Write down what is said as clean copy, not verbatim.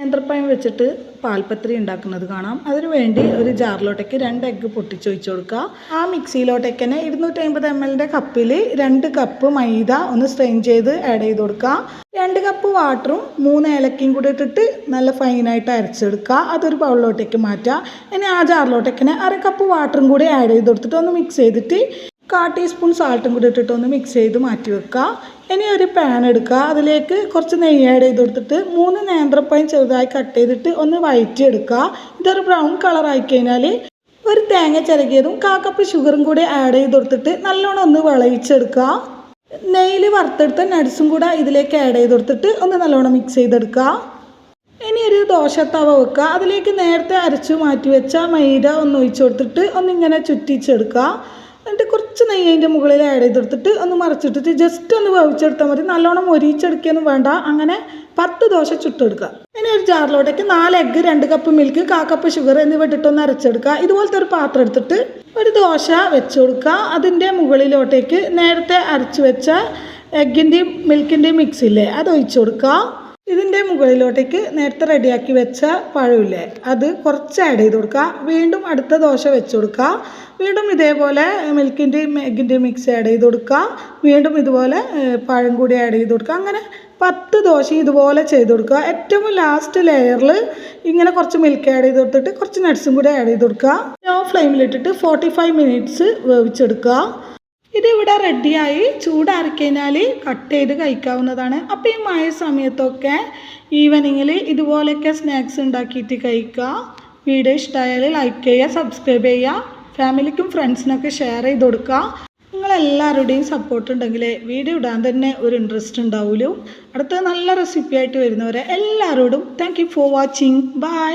നേന്ത്രപ്പഴം വെച്ചിട്ട് പാൽപ്പത്രി ഉണ്ടാക്കുന്നത് കാണാം. അതിനു വേണ്ടി ഒരു ജാറിലോട്ടേക്ക് 2 എഗ്ഗ് പൊട്ടിച്ചൊഴിച്ച് കൊടുക്കുക. ആ മിക്സിയിലോട്ടേക്ക് തന്നെ 250 ml കപ്പിൽ 2 കപ്പ് മൈദ ഒന്ന് സ്ട്രെയിൻ ചെയ്ത് ആഡ് ചെയ്ത് കൊടുക്കുക. 2 കപ്പ് വാട്ടറും 3 ഏലക്കയും കൂടി ഇട്ടിട്ട് നല്ല ഫൈനായിട്ട് അരച്ചെടുക്കുക. അതൊരു ബൗളിലോട്ടേക്ക് മാറ്റുക. ഇനി ആ ജാറിലോട്ടേക്ക് തന്നെ 1/2 കപ്പ് വാട്ടറും കൂടി ആഡ് ചെയ്ത് കൊടുത്തിട്ട് ഒന്ന് മിക്സ് ചെയ്തിട്ട് 1/4 ടീസ്പൂൺ സാൾട്ടും കൂടി ഇട്ടിട്ട് ഒന്ന് മിക്സ് ചെയ്ത് മാറ്റി വെക്കുക. ഇനി ഒരു പാൻ എടുക്കുക. അതിലേക്ക് കുറച്ച് നെയ്യ് ആഡ് ചെയ്ത് കൊടുത്തിട്ട് 3 നേന്ത്രപ്പഴം ചെറുതായി കട്ട് ചെയ്തിട്ട് ഒന്ന് വഴറ്റിയെടുക്കുക. ഇതൊരു ബ്രൗൺ കളറായി കഴിഞ്ഞാൽ ഒരു തേങ്ങ ചിരകിയതും 1/4 കപ്പ് ഷുഗറും കൂടി ആഡ് ചെയ്ത് കൊടുത്തിട്ട് നല്ലോണം ഒന്ന് വിളയിച്ചെടുക്കുക. നെയ്യിൽ വറുത്തെടുത്ത നട്ട്സും കൂടെ ഇതിലേക്ക് ആഡ് ചെയ്ത് കൊടുത്തിട്ട് ഒന്ന് നല്ലോണം മിക്സ് ചെയ്തെടുക്കുക. ഇനി ഒരു ദോശത്തവ വെക്കുക. അതിലേക്ക് നേരത്തെ അരച്ചു മാറ്റി വെച്ച മൈദ ഒന്ന് ഒഴിച്ച് കൊടുത്തിട്ട് ഒന്നിങ്ങനെ ചുറ്റിച്ചെടുക്കുക. എന്നിട്ട് കുറച്ച് നെയ്യ് അതിൻ്റെ മുകളിൽ ആഡ് ചെയ്ത് കൊടുത്തിട്ട് ഒന്ന് മറിച്ചിട്ടിട്ട് ജസ്റ്റ് ഒന്ന് വേവിച്ചെടുത്താൽ മതി. നല്ലോണം മൊരിച്ചെടുക്കുകയൊന്നും വേണ്ട. അങ്ങനെ 10 ദോശ ചുട്ടെടുക്കുക. ഇനി ഒരു ജാറിലോട്ടേക്ക് 4 egg, 2 cup milk, 1/4 cup sugar എന്നിവ ഇട്ടിട്ടൊന്ന് അരച്ചെടുക്കുക. ഇതുപോലത്തെ ഒരു പാത്രം എടുത്തിട്ട് ഒരു ദോശ വെച്ച് കൊടുക്കുക. അതിൻ്റെ മുകളിലോട്ടേക്ക് നേരത്തെ അരച്ച് വെച്ച എഗ്ഗിൻ്റെയും മിൽക്കിൻ്റെയും മിക്സ് ഇല്ലേ അത് ഒഴിച്ച് കൊടുക്കുക. ഇതിൻ്റെ മുകളിലോട്ടേക്ക് നേരത്തെ റെഡിയാക്കി വെച്ച പഴമില്ലേ അത് കുറച്ച് ആഡ് ചെയ്ത് കൊടുക്കുക. വീണ്ടും അടുത്ത ദോശ വെച്ച് കൊടുക്കുക. വീണ്ടും ഇതേപോലെ മിൽക്കിൻ്റെയും എഗ്ഗിൻ്റെയും മിക്സ് ആഡ് ചെയ്ത് കൊടുക്കുക. വീണ്ടും ഇതുപോലെ പഴം കൂടി ആഡ് ചെയ്ത് കൊടുക്കുക. അങ്ങനെ 10 ദോശ ഇതുപോലെ ചെയ്ത് കൊടുക്കുക. ഏറ്റവും ലാസ്റ്റ് ലെയറിൽ ഇങ്ങനെ കുറച്ച് മിൽക്ക് ആഡ് ചെയ്ത് കൊടുത്തിട്ട് കുറച്ച് നട്ട്സും കൂടി ആഡ് ചെയ്ത് കൊടുക്കുക. ലോ ഫ്ലെയിമിലിട്ടിട്ട് 45 മിനിറ്റ്സ് വേവിച്ചെടുക്കുക. ഇതിവിടെ റെഡിയായി ചൂടാറിക്കഴിഞ്ഞാൽ കട്ട് ചെയ്ത് കഴിക്കാവുന്നതാണ്. അപ്പോൾ ഈ മഴ സമയത്തൊക്കെ ഈവനിങ്ങിൽ ഇതുപോലെയൊക്കെ സ്നാക്സ് ഉണ്ടാക്കിയിട്ട് കഴിക്കുക. വീഡിയോ ഇഷ്ടമായാൽ ലൈക്ക് ചെയ്യുക, സബ്സ്ക്രൈബ് ചെയ്യുക, ഫാമിലിക്കും ഫ്രണ്ട്സിനൊക്കെ ഷെയർ ചെയ്ത് കൊടുക്കുക. നിങ്ങളെല്ലാവരുടെയും സപ്പോർട്ട് ഉണ്ടെങ്കിൽ വീഡിയോ ഇടാൻ തന്നെ ഒരു ഇൻട്രസ്റ്റ് ഉണ്ടാവുമല്ലോ. അടുത്ത നല്ല റെസിപ്പി ആയിട്ട് വരുന്നവരെ എല്ലാവരോടും thank you for watching. By.